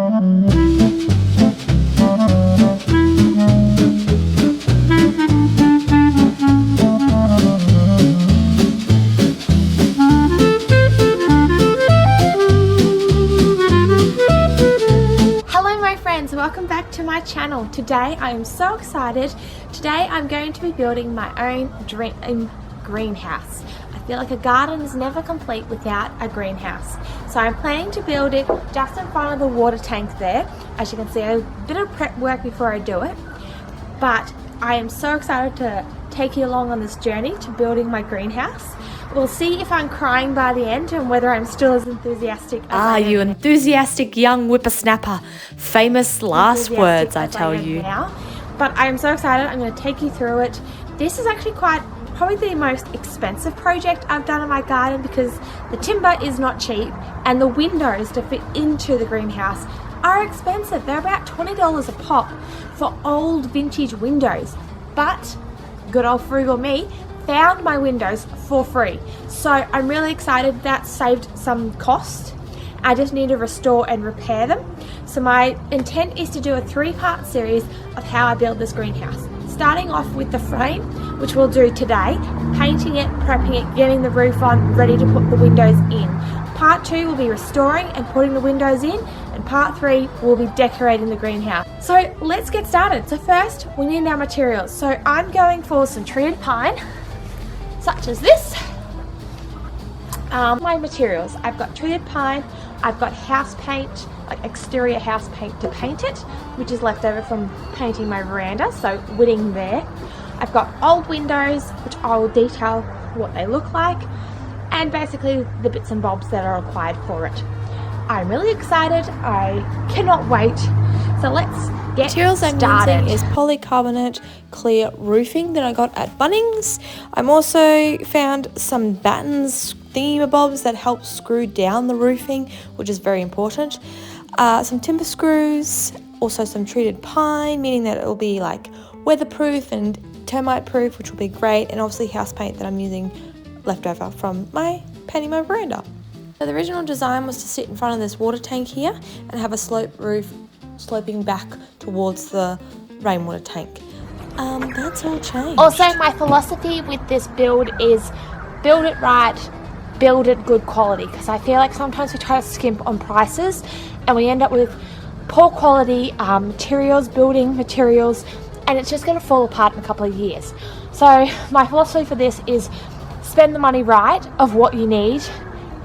Welcome back to my channel. Today I am so excited. Today I'm going to be building my own dream greenhouse. I feel like a garden is never complete without a greenhouse. So I'm planning to build it just in front of the water tank there. As you can see, a bit of prep work before I do it. But I am so excited to take you along on this journey to building my greenhouse. We'll see if I'm crying by the end and whether I'm still as enthusiastic as I am. You enthusiastic young whippersnapper. Famous last words, I tell you. Now. But I am so excited. I'm going to take you through it. This is actually probably the most expensive project I've done in my garden because the timber is not cheap and the windows to fit into the greenhouse are expensive. They're about $20 a pop for old vintage windows. But good old frugal me found my windows for free, so I'm really excited. That saved some cost. I just need to restore and repair them. So my intent is to do a 3-part series of how I build this greenhouse, starting off with the frame, which we'll do today, painting it, prepping it, getting the roof on, ready to put the windows in. Part 2 will be restoring and putting the windows in, and part 3 will be decorating the greenhouse. So let's get started. So first we need our materials. So I'm going for some treated pine, such as this. My materials, I've got treated pine, I've got house paint, like exterior house paint to paint it, which is left over from painting my veranda, so whitting there. I've got old windows, which I will detail what they look like, and basically the bits and bobs that are required for it. I'm really excited, I cannot wait, so let's get Materials started. I'm using is polycarbonate clear roofing that I got at Bunnings. I'm also found some battens thingamabobs that help screw down the roofing, which is very important. Some timber screws, also some treated pine, meaning that it will be like weatherproof and termite proof, which will be great, and obviously house paint that I'm using leftover from painting my veranda. So the original design was to sit in front of this water tank here and have a slope roof sloping back towards the rainwater tank. That's all changed. Also, my philosophy with this build is build it right, build it good quality, because I feel like sometimes we try to skimp on prices and we end up with poor quality materials, building materials, and it's just going to fall apart in a couple of years. So my philosophy for this is spend the money right of what you need.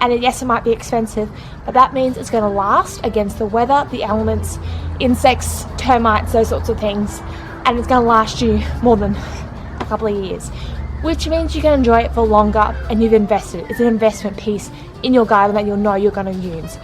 And yes, it might be expensive, but that means it's going to last against the weather, the elements, insects, termites, those sorts of things. And it's going to last you more than a couple of years, which means you can enjoy it for longer and you've invested. It's an investment piece in your garden that you'll know you're going to use.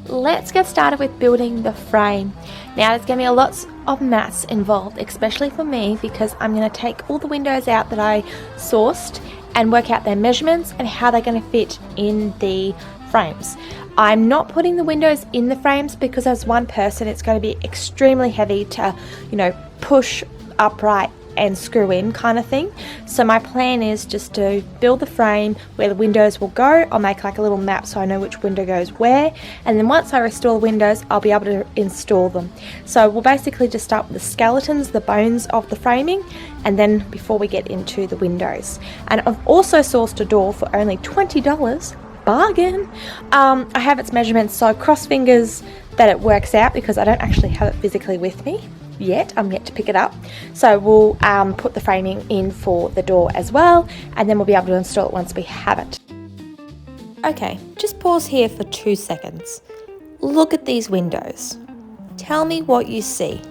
Let's get started with building the frame. Now there's going to be lots of maths involved, especially for me, because I'm going to take all the windows out that I sourced and work out their measurements and how they're going to fit in the frames. I'm not putting the windows in the frames because as one person it's going to be extremely heavy to, push upright and screw in kind of thing. So my plan is just to build the frame where the windows will go. I'll make like a little map so I know which window goes where, and then once I restore the windows I'll be able to install them. So we'll basically just start with the skeletons, the bones of the framing, and then before we get into the windows. And I've also sourced a door for only $20, bargain. I have its measurements, so cross fingers that it works out because I don't actually have it physically with me yet. I'm yet to pick it up. So we'll put the framing in for the door as well, and then we'll be able to install it once we have it. Okay, just pause here for 2 seconds. Look at these windows. Tell me what you see.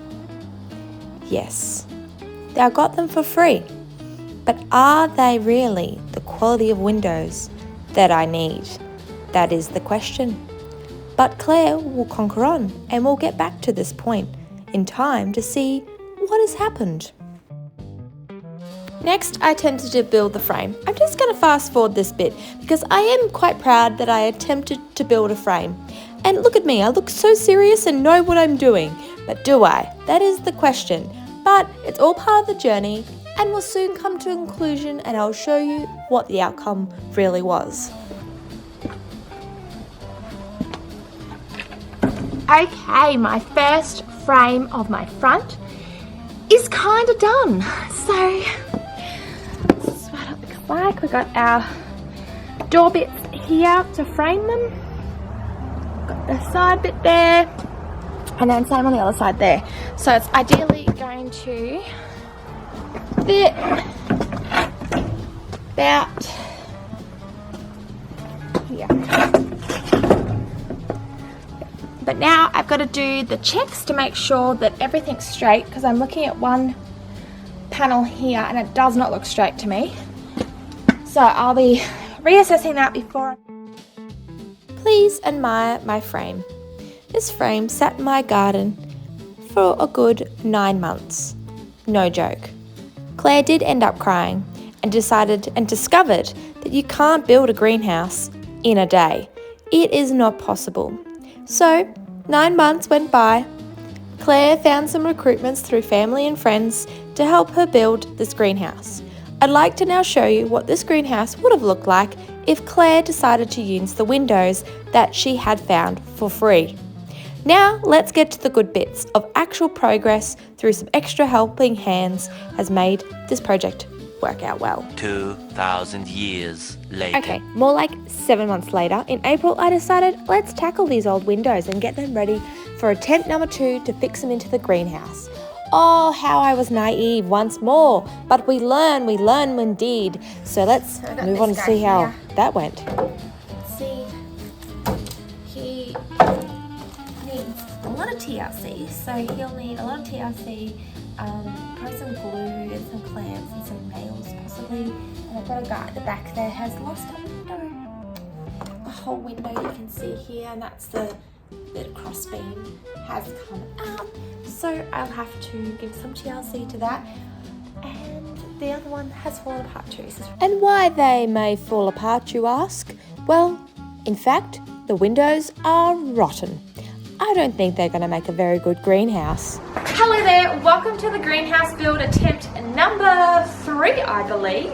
Yes, I got them for free. But are they really the quality of windows that I need? That is the question. But Claire will conquer on, and we'll get back to this point in time to see what has happened. Next, I attempted to build the frame. I'm just going to fast forward this bit because I am quite proud that I attempted to build a frame. And look at me, I look so serious and know what I'm doing. But do I? That is the question. But it's all part of the journey, and we'll soon come to a conclusion, and I'll show you what the outcome really was. Okay, my first frame of my front is kind of done. So this is what it looks like. We got our door bits here to frame them. Got the side bit there, and then same on the other side there. So it's ideally going to fit about here. But now I've got to do the checks to make sure that everything's straight, because I'm looking at one panel here and it does not look straight to me. So I'll be reassessing that before. Please admire my frame. This frame sat in my garden for a good 9 months. No joke. Claire did end up crying and discovered that you can't build a greenhouse in a day. It is not possible. So, 9 months went by. Claire found some recruitments through family and friends to help her build this greenhouse. I'd like to now show you what this greenhouse would have looked like if Claire decided to use the windows that she had found for free. Now, let's get to the good bits of actual progress through some extra helping hands has made this project work out well. 2,000 years later. Okay, more like 7 months later, in April, I decided let's tackle these old windows and get them ready for attempt number 2 to fix them into the greenhouse. Oh, how I was naive once more, but we learn indeed. So let's move on and see how that went. See, he needs a lot of TLC, so he'll need a lot of TLC, probably some glue and some clamps and some nails possibly. And I've got a guy at the back there has lost a window, a whole window you can see here, and that's the cross beam has come out. So I'll have to give some TLC to that. And the other one has fallen apart too. And why they may fall apart, you ask? Well, in fact, the windows are rotten. I don't think they're going to make a very good greenhouse. Hello there, welcome to the greenhouse build attempt number 3, I believe.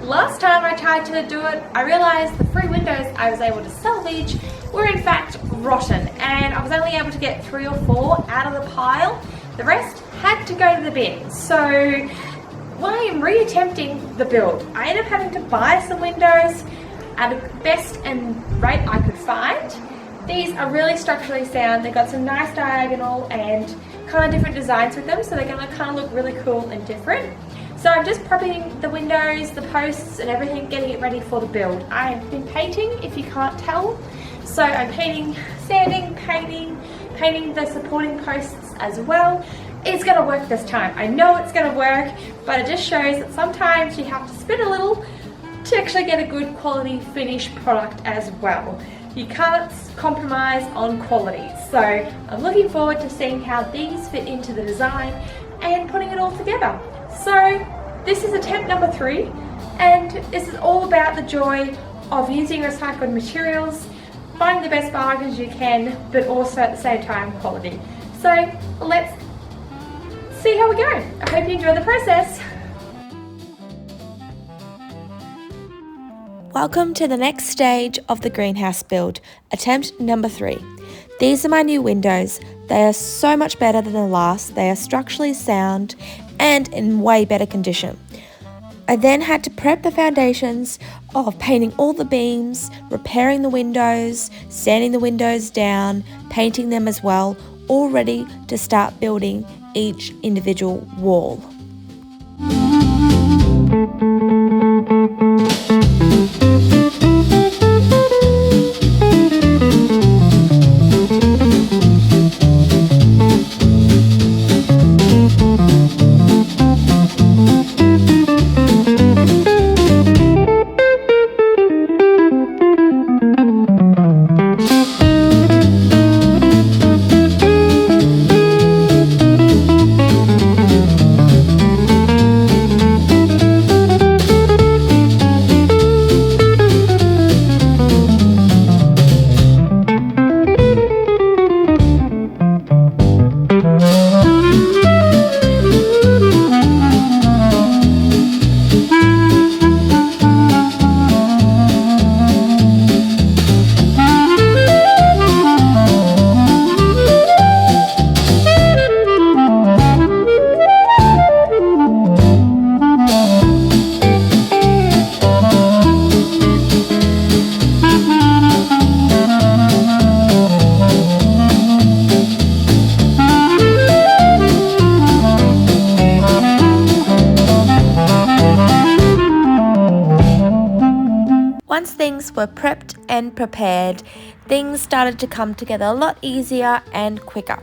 Last time I tried to do it, I realised the 3 windows I was able to salvage were in fact rotten, and I was only able to get 3 or 4 out of the pile. The rest had to go to the bin. So I am re-attempting the build. I ended up having to buy some windows at the best and rate I could find. These are really structurally sound. They've got some nice diagonal and kind of different designs with them, so they're going to kind of look really cool and different. So I'm just prepping the windows, the posts and everything, getting it ready for the build. I have been painting, if you can't tell. So I'm painting, sanding, painting the supporting posts as well. It's going to work this time. I know it's going to work, but it just shows that sometimes you have to spin a little to actually get a good quality finished product as well. You can't compromise on quality. So I'm looking forward to seeing how these fit into the design and putting it all together. So this is attempt number 3, and this is all about the joy of using recycled materials, finding the best bargains you can, but also at the same time quality. So let's see how we go. I hope you enjoy the process. Welcome to the next stage of the greenhouse build, attempt number 3. These are my new windows. They are so much better than the last. They are structurally sound and in way better condition. I then had to prep the foundations of painting all the beams, repairing the windows, sanding the windows down, painting them as well, all ready to start building each individual wall. were prepped and prepared, things started to come together a lot easier and quicker.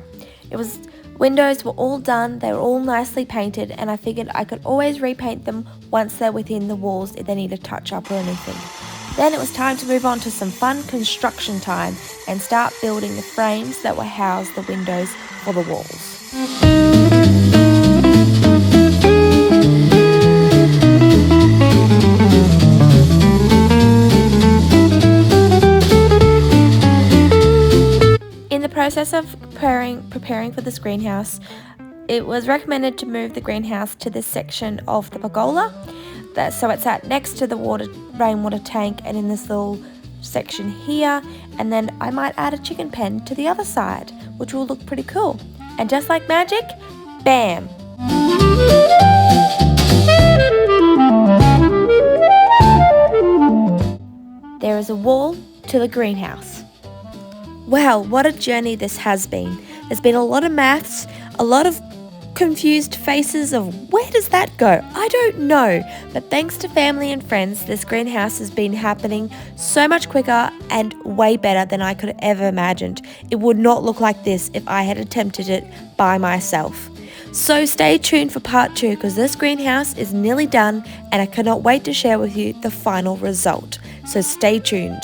Windows were all done, they were all nicely painted, and I figured I could always repaint them once they're within the walls if they need a touch up or anything. Then it was time to move on to some fun construction time and start building the frames that would house the windows for the walls. In the process of preparing for this greenhouse, it was recommended to move the greenhouse to this section of the pergola. So it's at next to the rainwater tank and in this little section here. And then I might add a chicken pen to the other side, which will look pretty cool. And just like magic, bam! There is a wall to the greenhouse. Wow, what a journey this has been. There's been a lot of maths, a lot of confused faces of where does that go? I don't know. But thanks to family and friends, this greenhouse has been happening so much quicker and way better than I could have ever imagined. It would not look like this if I had attempted it by myself. So stay tuned for part 2 because this greenhouse is nearly done and I cannot wait to share with you the final result. So stay tuned.